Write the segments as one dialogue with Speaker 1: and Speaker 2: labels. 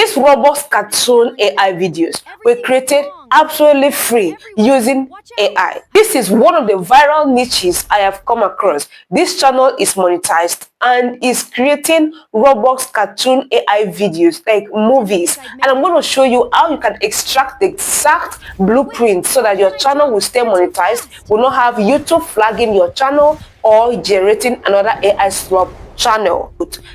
Speaker 1: These Roblox cartoon AI videos were created absolutely free using AI. This is one of the viral niches I have come across. This channel is monetized and is creating Roblox cartoon AI videos like movies. And I'm going to show you how you can extract the exact blueprint so that your channel will stay monetized, will not have YouTube flagging your channel or generating another AI slop channel.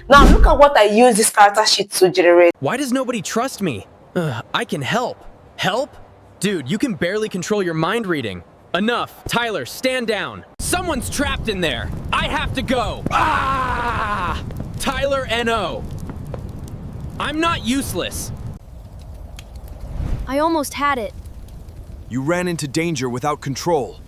Speaker 1: Now look at what I use this character sheet to generate.
Speaker 2: Why does nobody trust me? I can help. Help? Dude, you can barely control your mind reading. Enough. Tyler, stand down. Someone's trapped in there. I have to go. Ah! Tyler N.O. I'm not useless.
Speaker 3: I almost had it.
Speaker 4: You ran into danger without control.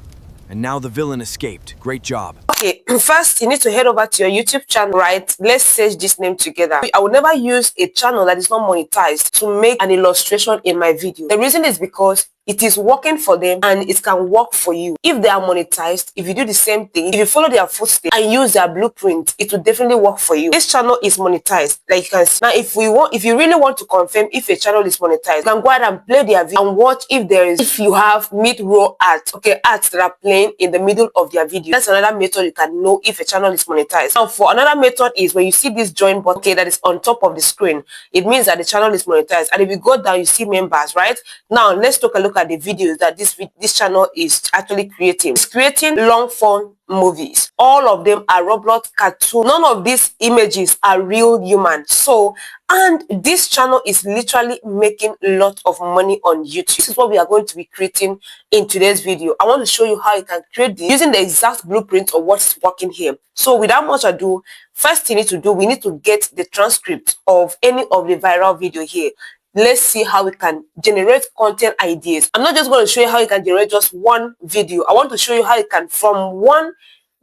Speaker 4: And now the villain escaped. Great job.
Speaker 1: Okay, first you need to head over to your YouTube channel, right? Let's search this name together. I will never use a channel that is not monetized to make an illustration in my video. The reason is because it is working for them and it can work for you. If they are monetized, if you do the same thing, if you follow their footsteps and use their blueprint, it will definitely work for you. This channel is monetized, like you can see. Now, if you really want to confirm if a channel is monetized, you can go ahead and play their video and watch if you have mid-roll ads, okay, ads that are playing in the middle of their video. That's another method you can know if a channel is monetized. Now, for another method is when you see this join button, okay, that is on top of the screen, it means that the channel is monetized. And if you go down, you see members, right? Now, let's take a look at the videos that this channel is actually creating. It's creating long form movies. All of them are Roblox cartoon. None of these images are real humans. So, and this channel is literally making a lot of money on YouTube. This is what we are going to be creating in today's video. I want to show you how you can create this using the exact blueprint of what's working here. So without much ado, first thing we need to do, we need to get the transcript of any of the viral video here. Let's see how we can generate content ideas. I'm not just going to show you how you can generate just one video. I want to show you how you can, from one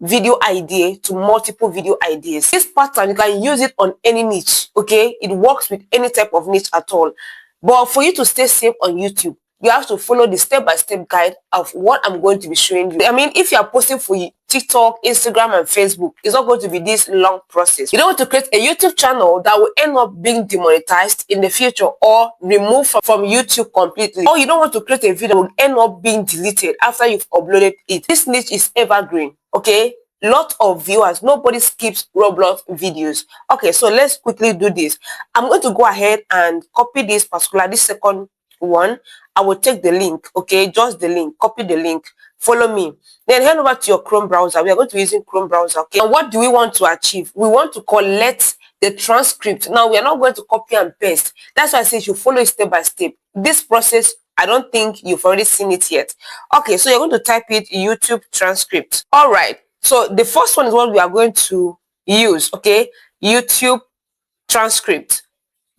Speaker 1: video idea to multiple video ideas. This pattern, you can use it on any niche, okay? It works with any type of niche at all. But for you to stay safe on YouTube, you have to follow the step-by-step guide of what I'm going to be showing you. I mean, if you are posting for TikTok, Instagram, and Facebook, it's not going to be this long process. You don't want to create a YouTube channel that will end up being demonetized in the future or removed from YouTube completely. Or you don't want to create a video that will end up being deleted after you've uploaded it. This niche is evergreen, okay? Lot of viewers, nobody skips Roblox videos. Okay, so let's quickly do this. I'm going to go ahead and copy this second one. I will take the link, okay, just the link, copy the link, follow me, then head over to your Chrome browser. We are going to be using Chrome browser, okay? And what do we want to achieve? We want to collect the transcript. Now, we are not going to copy and paste. That's why I say you follow it step by step. This process, I don't think you've already seen it yet. Okay, so you're going to type it YouTube transcript. All right, so the first one is what we are going to use, okay? YouTube transcript,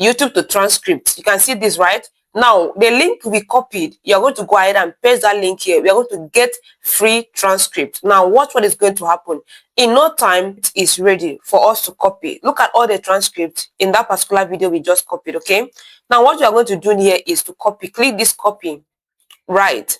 Speaker 1: YouTube to transcript. You can see this, right? Now, the link we copied, you're going to go ahead and paste that link here. We are going to get free transcript. Now, watch what is going to happen. In no time, it is ready for us to copy. Look at all the transcripts in that particular video we just copied, okay? Now, what you are going to do here is to copy. Click this copy. Right.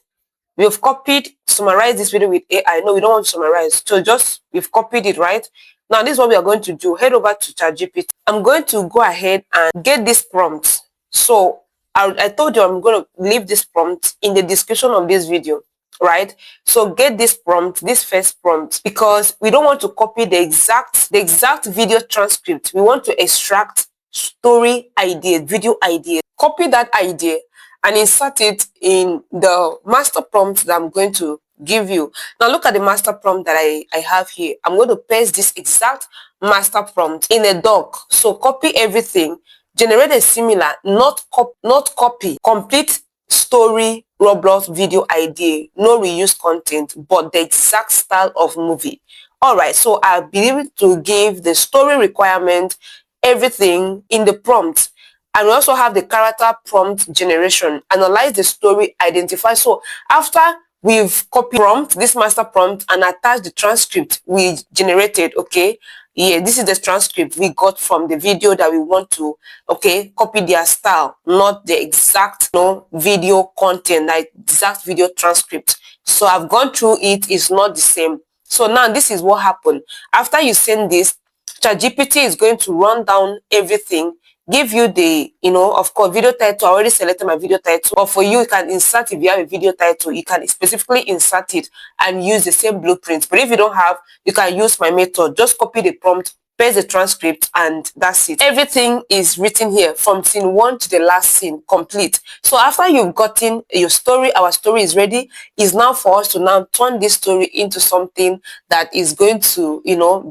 Speaker 1: We've copied, summarize this video with AI. No, we don't want to summarize. So we've copied it, right? Now, this is what we are going to do. Head over to ChatGPT. I'm going to go ahead and get this prompt. So, I told you I'm going to leave this prompt in the description of this video, right? So get this prompt, this first prompt, because we don't want to copy the exact video transcript. We want to extract story idea, video idea. Copy that idea and insert it in the master prompt that I'm going to give you. Now look at the master prompt that I have here. I'm going to paste this exact master prompt in a doc. So copy everything. Generate a similar, not copy, complete story Roblox video idea, no reuse content, but the exact style of movie. All right, so I'll be able to give the story requirement, everything in the prompt. And we also have the character prompt generation, analyze the story, identify. So after we've copied prompt, this master prompt, and attached the transcript we generated, okay? Yeah, this is the transcript we got from the video that we want to, okay, copy their style, not the exact video content, like exact video transcript. So I've gone through it, it's not the same. So now this is what happened. After you send this, ChatGPT is going to run down everything give you the, of course, video title. I already selected my video title, but for you, you can insert, if you have a video title, you can specifically insert it and use the same blueprint. But if you don't have, you can use my method. Just copy the prompt, paste the transcript, and that's it. Everything is written here from scene 1 to the last scene, complete. So after you've gotten your story, our story is ready. It's now for us to now turn this story into something that is going to,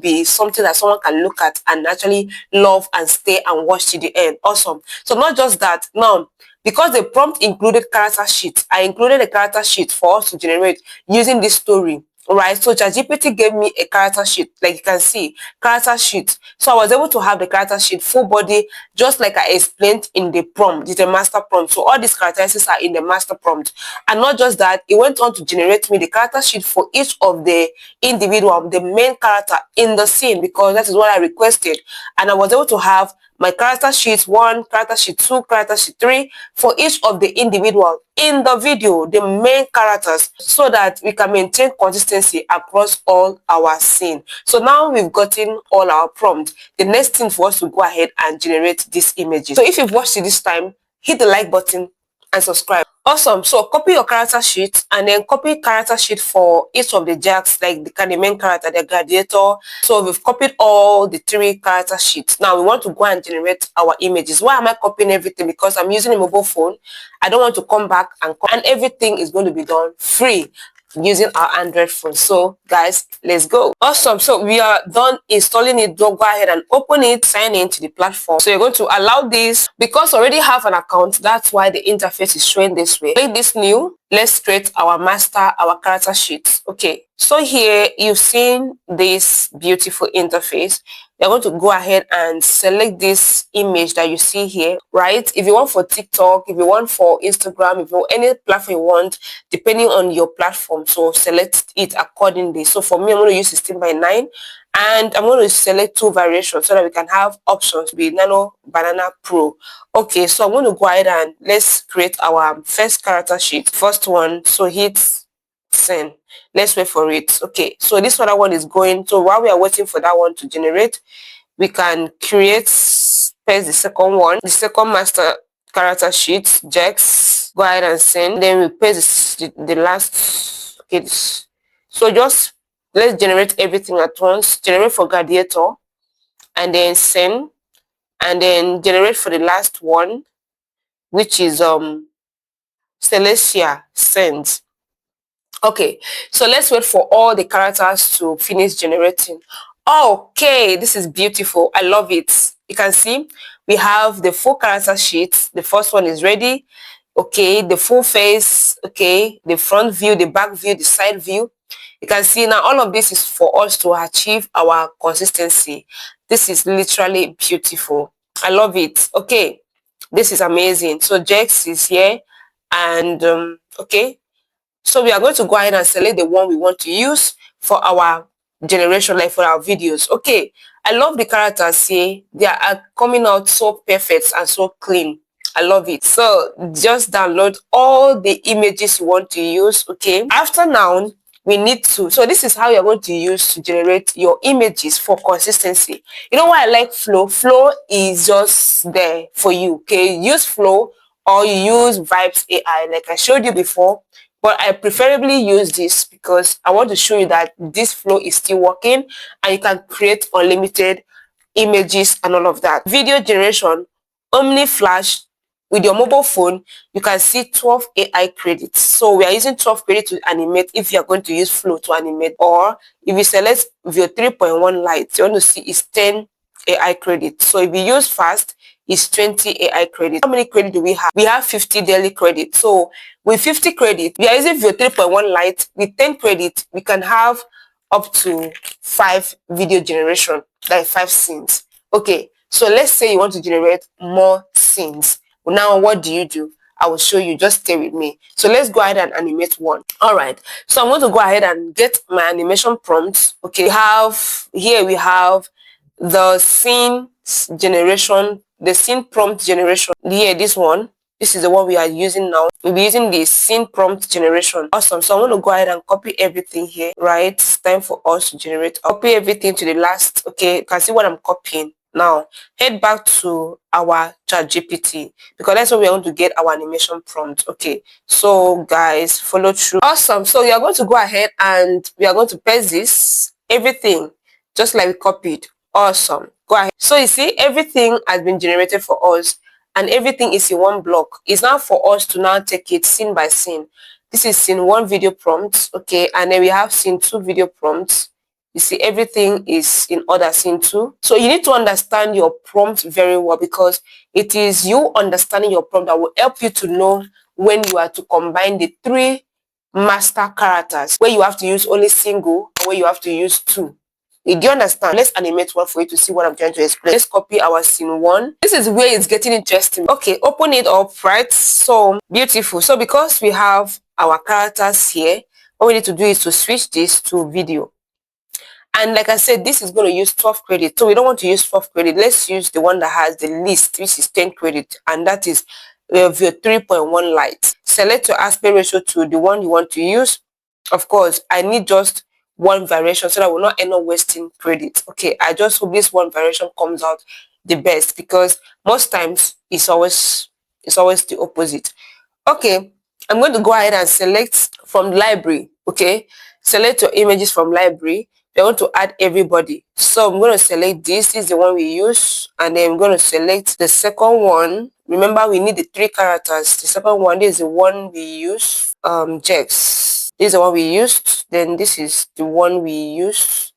Speaker 1: be something that someone can look at and actually love and stay and watch to the end. Awesome. So not just that, now, because the prompt included character sheet, I included a character sheet for us to generate using this story. Right, so ChatGPT gave me a character sheet, like you can see, character sheet. So I was able to have the character sheet, full body, just like I explained in the prompt. It's a master prompt. So all these characteristics are in the master prompt. And not just that, it went on to generate me the character sheet for each of the individual, the main character in the scene, because that is what I requested. And I was able to have my character sheet 1, character sheet 2, character sheet 3 for each of the individual in the video, the main characters, so that we can maintain consistency across all our scene. So now we've gotten all our prompts. The next thing for us to go ahead and generate these images. So if you've watched it this time, hit the like button and subscribe. Awesome. So copy your character sheet and then copy character sheet for each of the jacks, like the main character, the gladiator. So we've copied all the 3 character sheets. Now we want to go and generate our images. Why am I copying everything? Because I'm using a mobile phone. I don't want to come back and everything is going to be done free using our Android phone. So guys, let's go. Awesome. So we are done installing it. Go ahead and open it, sign in to the platform. So you're going to allow this, because I already have an account. That's why the interface is showing this way. Click this new. Let's create our master, our character sheet. Okay, so here you've seen this beautiful interface. You're going to go ahead and select this image that you see here, right? If you want for TikTok, if you want for Instagram, if you want any platform you want, depending on your platform, so select it accordingly. So for me, I'm going to use 16:9, and I'm going to select 2 variations so that we can have options, be Nano, Banana, Pro. Okay, so I'm going to go ahead and let's create our first character sheet. First one, so hit send. Let's wait for it. Okay, so this other one is going. So while we are waiting for that one to generate, we can create, paste the second one, the second master character sheet, Jex. Go ahead and send. Then we paste the last. Okay, so just let's generate everything at once. Generate for gladiator, and then send, and then generate for the last one, which is Celestia, send. Okay, so let's wait for all the characters to finish generating. Okay, this is beautiful. I love it. You can see we have the full character sheet. The first one is ready. Okay, the full face. Okay, the front view, the back view, the side view. You can see now all of this is for us to achieve our consistency. This is literally beautiful. I love it. Okay, this is amazing. So Jex is here, and okay, so we are going to go ahead and select the one we want to use for our generation, like for our videos. Okay, I love the characters here. They are coming out so perfect and so clean. I love it. So just download all the images you want to use. Okay, after now, we need to, so this is how you're going to use to generate your images for consistency. You know why I like Flow? Flow is just there for you. Okay, use Flow or you use Vibes AI like I showed you before. But I preferably use this because I want to show you that this Flow is still working and you can create unlimited images and all of that. Video generation, Omni Flash, with your mobile phone, you can see 12 AI credits. So we are using 12 credits to animate if you are going to use Flow to animate. Or if you select View 3.1 Lite, you want to see is 10 AI credits. So if you use Fast, it's 20 AI credits. How many credits do we have? We have 50 daily credits. So with 50 credits, we are using View 3.1 Lite. With 10 credits, we can have up to 5 video generation, like 5 scenes. Okay, so let's say you want to generate more scenes. Now, what do? I will show you. Just stay with me. So let's go ahead and animate one. All right. So I'm going to go ahead and get my animation prompts. Okay. We have the scene generation, the scene prompt generation. Here, this one. This is the one we are using now. We'll be using the scene prompt generation. Awesome. So I'm going to go ahead and copy everything here. Right. It's time for us to generate. Copy everything to the last. Okay. You can see what I'm copying. Now, head back to our ChatGPT because that's where we are going to get our animation prompt. Okay, so guys, follow through. Awesome. So we are going to go ahead and we are going to paste this, everything, just like we copied. Awesome. Go ahead. So you see, everything has been generated for us and everything is in one block. It's now for us to now take it scene by scene. This is scene 1 video prompt, okay, and then we have scene 2 video prompts. You see, everything is in order scene 2. So you need to understand your prompt very well because it is you understanding your prompt that will help you to know when you are to combine the 3 master characters, where you have to use only single and where you have to use 2. Do you understand? Let's animate one for you to see what I'm trying to explain. Let's copy our scene 1. This is where it's getting interesting. Okay, open it up, right? So beautiful. So because we have our characters here, what we need to do is to switch this to video. And like I said, this is going to use 12 credit. So we don't want to use 12 credit. Let's use the one that has the least, which is 10 credit. And that is your 3.1 light. Select your aspect ratio to the one you want to use. Of course, I need just one variation so that I will not end up wasting credit. Okay, I just hope this one variation comes out the best because most times it's always the opposite. Okay, I'm going to go ahead and select from library. Okay, select your images from library. We want to add everybody. So I'm going to select this. This is the one we use. And then I'm going to select the second one. Remember, we need the 3 characters. The second one, this is the one we use. Jex. This is the one we used. Then this is the one we used.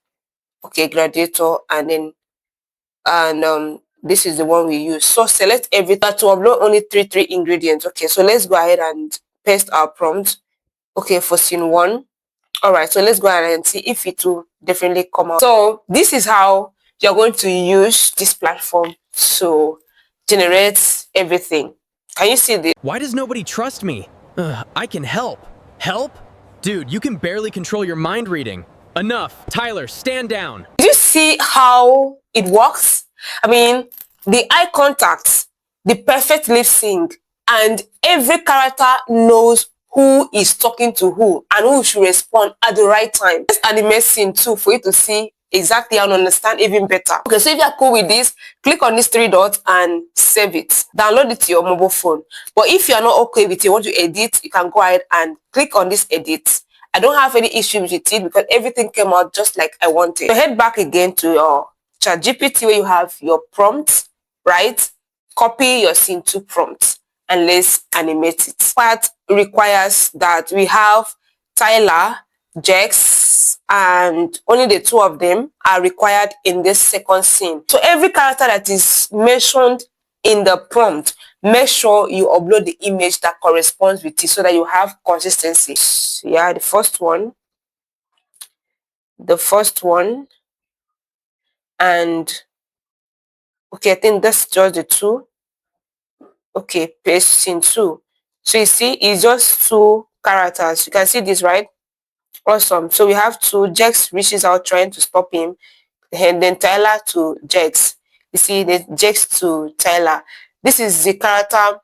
Speaker 1: Okay, gladiator. And then this is the one we use. So select everything to upload only three ingredients. Okay, so let's go ahead and paste our prompt. Okay, for scene 1. All right, so let's go ahead and see if it will definitely come out. So this is how you're going to use this platform to generate everything. Can you see this?
Speaker 2: Why does nobody trust me? I can help. Help? Dude, you can barely control your mind reading. Enough. Tyler, stand down.
Speaker 1: Do you see how it works? I mean, the eye contact, the perfect lip sync, and every character knows who is talking to who and who should respond at the right time. Let's animate scene 2 for you to see exactly and understand even better. Okay, so if you're cool with this, click on these 3 dots and save it. Download it to your mobile phone. But if you're not okay with it, you want to edit, you can go ahead and click on this edit. I don't have any issue with it because everything came out just like I wanted. So head back again to your ChatGPT where you have your prompts, right? Copy your scene 2 prompts and let's animate it. Part requires that we have Tyler, Jex, and only the 2 of them are required in this second scene. So every character that is mentioned in the prompt, make sure you upload the image that corresponds with it so that you have consistency. Yeah, the first one, and okay, I think that's just the 2. Okay, paste scene 2. So you see, it's just 2 characters. You can see this, right? Awesome. So we have 2. Jex reaches out trying to stop him, and then Tyler to Jex. You see, the Jex to Tyler. This is the character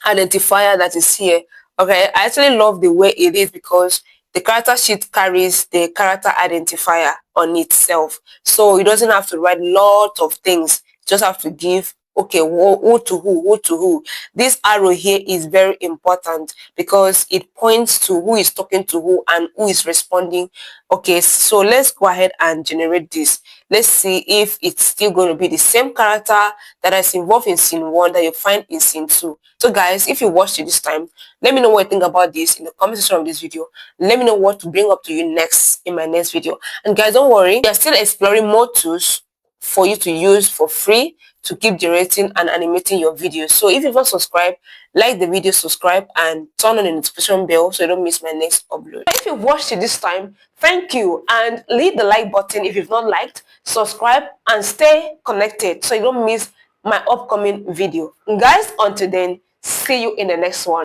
Speaker 1: identifier that is here. Okay, I actually love the way it is because the character sheet carries the character identifier on itself, so it doesn't have to write lots of things. Just have to give okay who to who. This arrow here is very important because it points to who is talking to who and who is responding. Okay, so let's go ahead and generate this. Let's see if it's still going to be the same character that is involved in scene 1 that you find in scene 2. So guys, if you watched it this time, let me know what you think about this in the comment section of this video. Let me know what to bring up to you next in my next video. And guys, don't worry, we are still exploring more tools for you to use for free to keep generating and animating your videos. So if you've not subscribed, like the video, subscribe, and turn on the notification bell so you don't miss my next upload. If you've watched it this time, thank you, and leave the like button if you've not liked, subscribe, and stay connected so you don't miss my upcoming video. Guys, until then, see you in the next one.